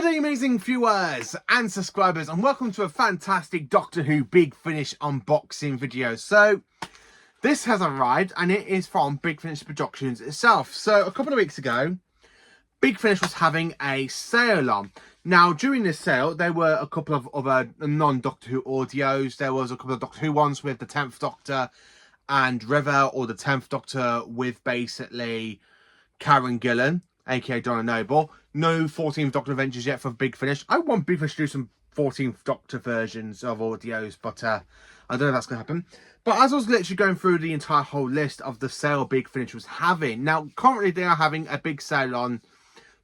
Good day, amazing viewers and subscribers, and welcome to a fantastic Doctor Who Big Finish unboxing video. So, this has arrived, and it is from Big Finish Productions itself. So, a couple of weeks ago, Big Finish was having a sale on. Now, during this sale, there were a couple of other non-Doctor Who audios. There was a couple of Doctor Who ones with the 10th Doctor and River, or the 10th Doctor with basically Karen Gillan, aka Donna Noble. No 14th Doctor Adventures yet for Big Finish. I want Big Finish to do some 14th Doctor versions of audios, but I don't know if that's going to happen. But as I was literally going through the entire whole list of the sale Big Finish was having, now currently they are having a big sale on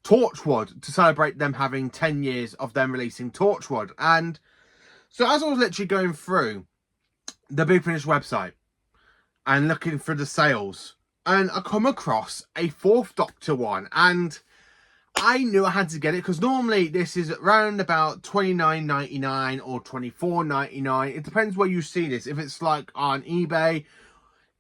Torchwood to celebrate them having 10 years of them releasing Torchwood. And so as I was literally going through the Big Finish website and looking for the sales, and I come across a 4th Doctor one, and I knew I had to get it because normally this is around about $29.99 or $24.99. It depends where you see this. If it's like on eBay,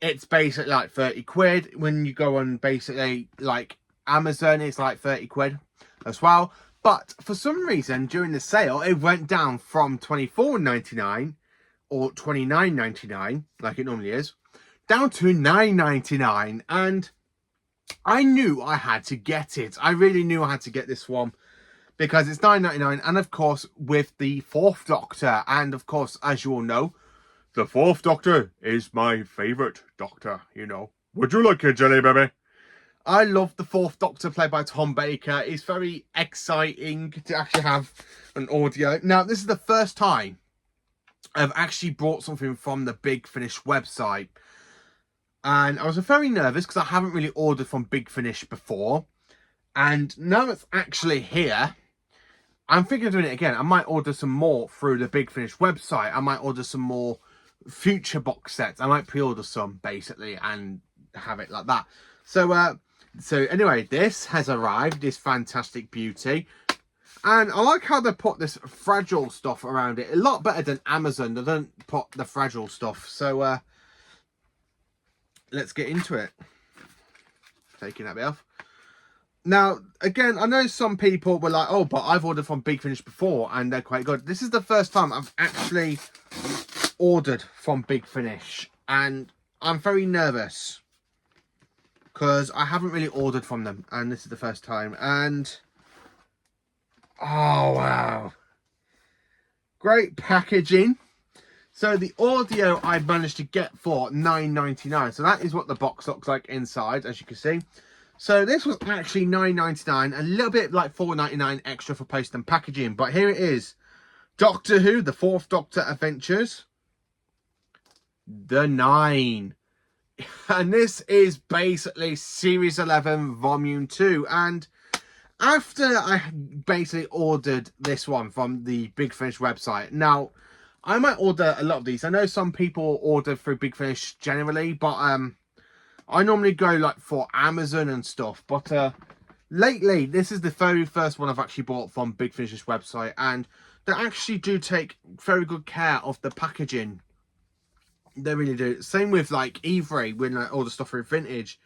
it's basically like 30 quid. When you go on basically like Amazon, it's like 30 quid as well. But for some reason during the sale, it went down from $24.99 or $29.99 like it normally is, down to $9.99, and I knew I had to get it. I really knew I had to get this one because it's $9.99, and of course with the 4th Doctor, and of course, as you all know, the 4th Doctor is my favourite Doctor, you know. Would you like a jelly, baby? I love the 4th Doctor played by Tom Baker. It's very exciting to actually have an audio. Now, this is the first time I've actually brought something from the Big Finish website. And I was very nervous because I haven't really ordered from Big Finish before. And now it's actually here, I'm thinking of doing it again. I might order some more through the Big Finish website. I might order some more future box sets. I might pre-order some, basically, and have it like that. So anyway, this has arrived, this fantastic beauty. And I like how they put this fragile stuff around it. A lot better than Amazon. They don't put the fragile stuff. So, let's get into it. Taking that bit off. Now, again, I know some people were like, oh, but I've ordered from Big Finish before and they're quite good. This is the first time I've actually ordered from Big Finish, and I'm very nervous because I haven't really ordered from them, and this is the first time. And oh, wow. Great packaging. So the audio I managed to get for $9.99. So that is what the box looks like inside, as you can see. So this was actually $9.99, a little bit like $4.99 extra for post and packaging. But here it is. Doctor Who, the 4th Doctor Adventures. The 9. And this is basically Series 11, Volume 2. And after I basically ordered this one from the Big Finish website. Now, I might order a lot of these. I know some people order through Big Finish generally, but I normally go like for Amazon and stuff. But lately, this is the very first one I've actually bought from Big Finish's website, and they actually do take very good care of the packaging. They really do. Same with like Every when I order stuff through Vintage,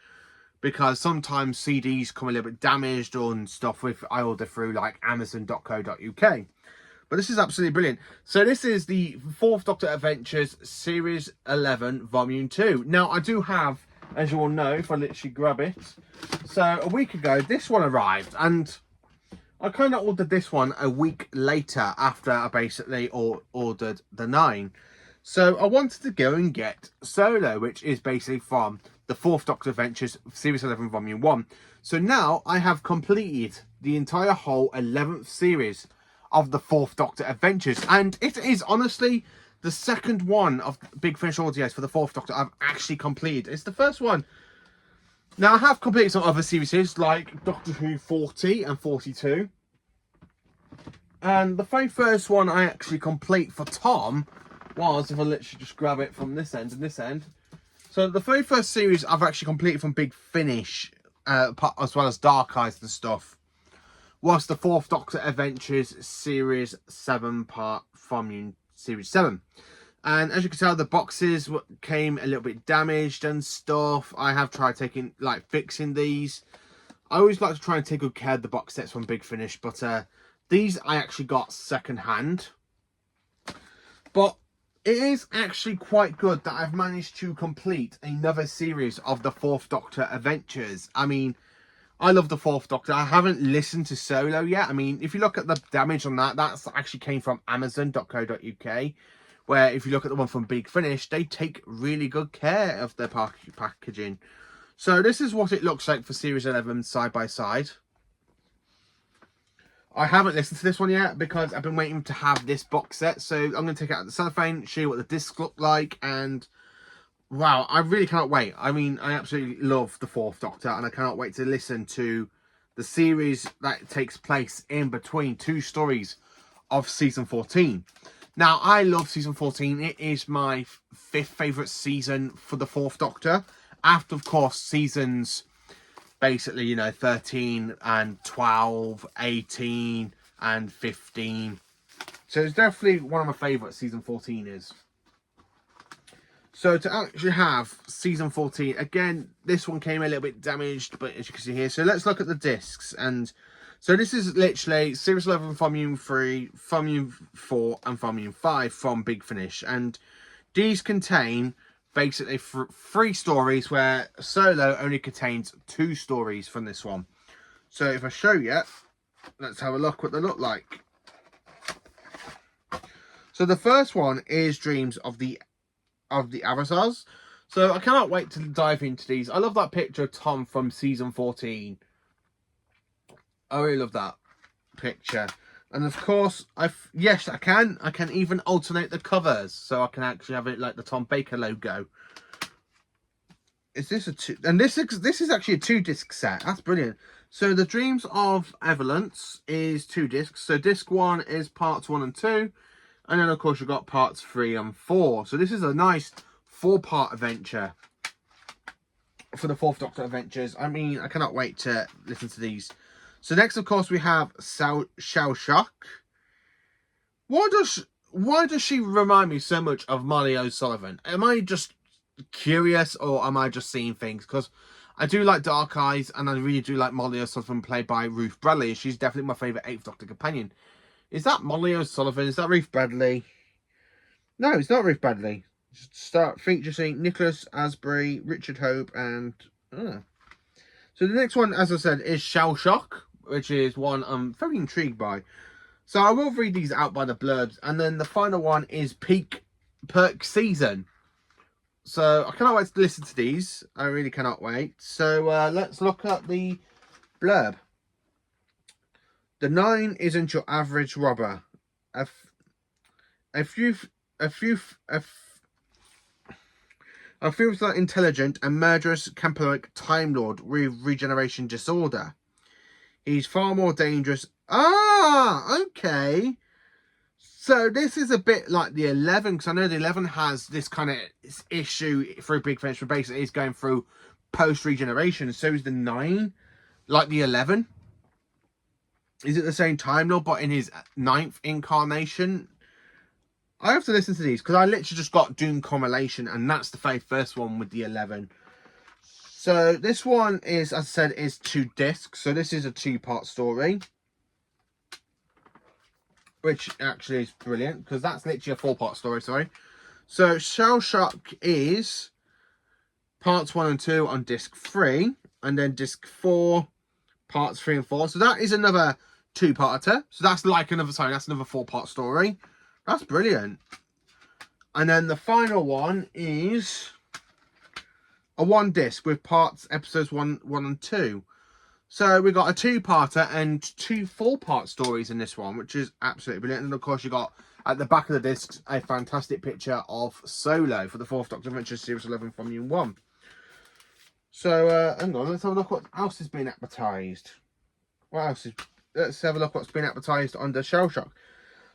because sometimes CDs come a little bit damaged and stuff with I order through like Amazon.co.uk. But this is absolutely brilliant. So this is the 4th Doctor Adventures Series 11 Volume 2. Now, I do have, as you all know, if I literally grab it. So a week ago, this one arrived. And I kind of ordered this one a week later after I basically ordered the 9. So I wanted to go and get Solo, which is basically from the 4th Doctor Adventures Series 11 Volume 1. So now I have completed the entire whole 11th series of the 4th Doctor Adventures, and it is honestly the second one of Big Finish audios for the 4th Doctor I've actually completed. It's the first one. Now, I have completed some other series like Doctor Who 40 and 42, and the very first one I actually complete for Tom was, if I literally just grab it from this end and this end, so the very first series I've actually completed from Big Finish, as well as Dark Eyes and stuff, was the 4th Doctor Adventures Series 7 part from Series 7. And as you can tell, the boxes came a little bit damaged and stuff. I have tried fixing these. I always like to try and take good care of the box sets from Big Finish, but These I actually got second hand. But it is actually quite good that I've managed to complete another series of the Fourth Doctor adventures. I mean, I love the Fourth Doctor. I haven't listened to Solo yet. I mean, if you look at the damage on that, that's actually came from Amazon.co.uk. Where if you look at the one from Big Finish, they take really good care of their packaging. So this is what it looks like for Series 11 side by side. I haven't listened to this one yet because I've been waiting to have this box set. So I'm going to take it out the cellophane, show you what the discs look like. And wow, I really cannot wait. I mean, I absolutely love the Fourth Doctor. And I cannot wait to listen to the series that takes place in between two stories of season 14. Now, I love season 14. It is my fifth favourite season for the Fourth Doctor. After, of course, seasons... basically, you know, 13 and 12, 18 and 15. So it's definitely one of my favourites, season 14 is. So to actually have season 14, again, this one came a little bit damaged, but as you can see here. So let's look at the discs. And so this is literally Series 11, Volume 3, Volume 4 and Volume 5 from Big Finish. And these contain... basically 3 stories, where Solo only contains 2 stories from this one. So if I show you, let's have a look what they look like. So the first one is Dreams of the Avatars. So I cannot wait to dive into these. I love that picture of Tom from season 14. I really love that picture. And of course, yes, I can even alternate the covers, so I can actually have it like the Tom Baker logo. Is this a 2? And this is actually a 2-disc set. That's brilliant. So the Dreams of Evelance is 2 discs. So disc 1 is parts 1 and 2, and then of course you've got parts 3 and 4. So this is a nice 4-part adventure for the Fourth Doctor adventures. I mean, I cannot wait to listen to these. So next, of course, we have Shao Shock. Why does she remind me so much of Molly O'Sullivan? Am I just curious, or am I just seeing things? Because I do like Dark Eyes, and I really do like Molly O'Sullivan, played by Ruth Bradley. She's definitely my favourite 8th Doctor companion. Is that Molly O'Sullivan? Is that Ruth Bradley? No, it's not Ruth Bradley. Start featuring Nicholas Asbury, Richard Hope, and... So the next one, as I said, is Shell Shock, which is one I'm very intrigued by. So I will read these out by the blurbs. And then the final one is Peak Perk Season. So I cannot wait to listen to these. I really cannot wait. So let's look at the blurb. The 9 isn't your average robber. A few intelligent and murderous Campanic Time Lord with regeneration disorder. He's far more dangerous. Ah, okay. So this is a bit like the 11, because I know the 11 has this kind of issue through Big Finish, where basically it's going through post-regeneration. So is the 9 like the 11? Is it the same Time Lord, but in his 9th incarnation? I have to listen to these, because I literally just got Doom Correlation, and that's the very first one with the 11. So this one is, as I said, is 2 discs. So this is a 2-part story, which actually is brilliant, because that's literally a 4-part story, sorry. So Shell Shock is parts 1 and 2 on disc 3, and then disc 4, parts 3 and 4. So that is another 2-parter. So that's like another, sorry, that's another 4-part story. That's brilliant. And then the final one is a 1 disc with parts, episodes 1 and 2. So we got a 2-parter and 2 4-part stories in this one, which is absolutely brilliant. And of course, you got at the back of the discs a fantastic picture of Solo for the Fourth Doctor Adventure Series 11 from Volume 1. So hang on, let's have a look what else has been advertised. What else is? Let's have a look what's been advertised under Shell Shock.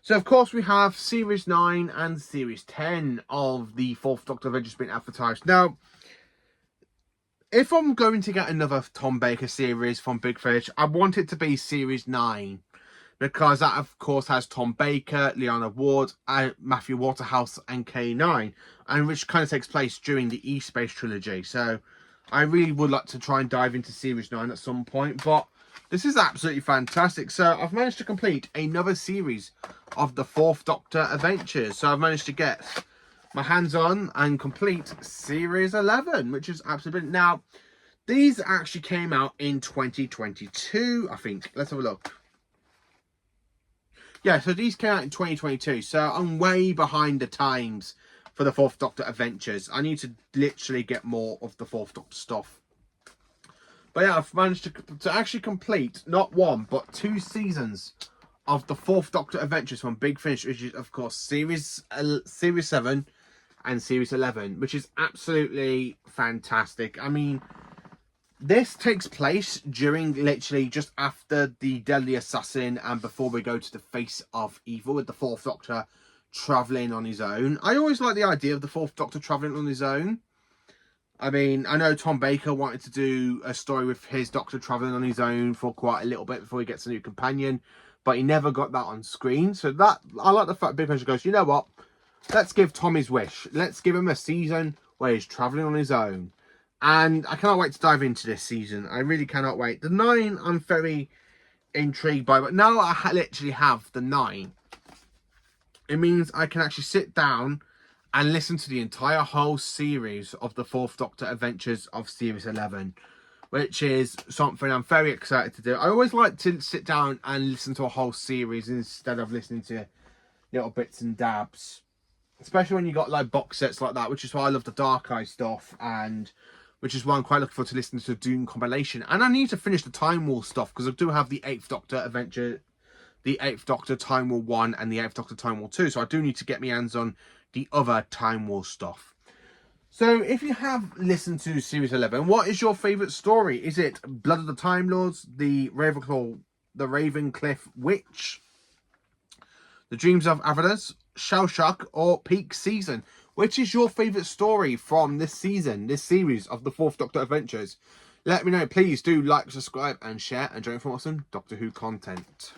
So, of course, we have Series 9 and Series 10 of the Fourth Doctor Adventures being advertised. Now, if I'm going to get another Tom Baker series from Big Finish, I want it to be Series 9. Because that, of course, has Tom Baker, Liana Ward, Matthew Waterhouse, and K9. And which kind of takes place during the E-Space trilogy. So, I really would like to try and dive into Series 9 at some point. But This is absolutely fantastic. So I've managed to complete another series of the Fourth Doctor Adventures. So I've managed to get my hands on and complete series 11, which is absolutely brilliant. Now, these actually came out in 2022, I think. Let's have a look. Yeah, so these came out in 2022. So I'm way behind the times for the Fourth Doctor Adventures. I need to literally get more of the Fourth Doctor stuff. But yeah, I've managed to actually complete not one, but 2 seasons of the Fourth Doctor Adventures from Big Finish, which is, of course, Series 7 and Series 11, which is absolutely fantastic. I mean, this takes place during literally just after the Deadly Assassin and before we go to the Face of Evil with the Fourth Doctor travelling on his own. I always like the idea of the Fourth Doctor travelling on his own. I mean, I know Tom Baker wanted to do a story with his Doctor travelling on his own for quite a little bit before he gets a new companion, but he never got that on screen. So that, I like the fact Big Finish goes, you know what? Let's give Tom his wish. Let's give him a season where he's travelling on his own. And I cannot wait to dive into this season. I really cannot wait. The 9, I'm very intrigued by, but now I literally have the 9. It means I can actually sit down and listen to the entire whole series of the Fourth Doctor Adventures of Series 11, which is something I'm very excited to do. I always like to sit down and listen to a whole series instead of listening to little bits and dabs, especially when you got like box sets like that, which is why I love the Dark Eye stuff, and which is why I'm quite looking forward to listening to the Doom compilation. And I need to finish the Time War stuff because I do have the 8th Doctor Adventure, the 8th Doctor Time War 1 and the 8th Doctor Time War 2, so I do need to get my hands on the other Time War stuff. So if you have listened to Series 11, what is your favourite story? Is it Blood of the Time Lords, the Ravencliff Witch, The Dreams of Avernus, Shell Shock, or Peak Season? Which is your favourite story from this season, this series of the Fourth Doctor Adventures? Let me know. Please do like, subscribe and share and join for awesome Doctor Who content.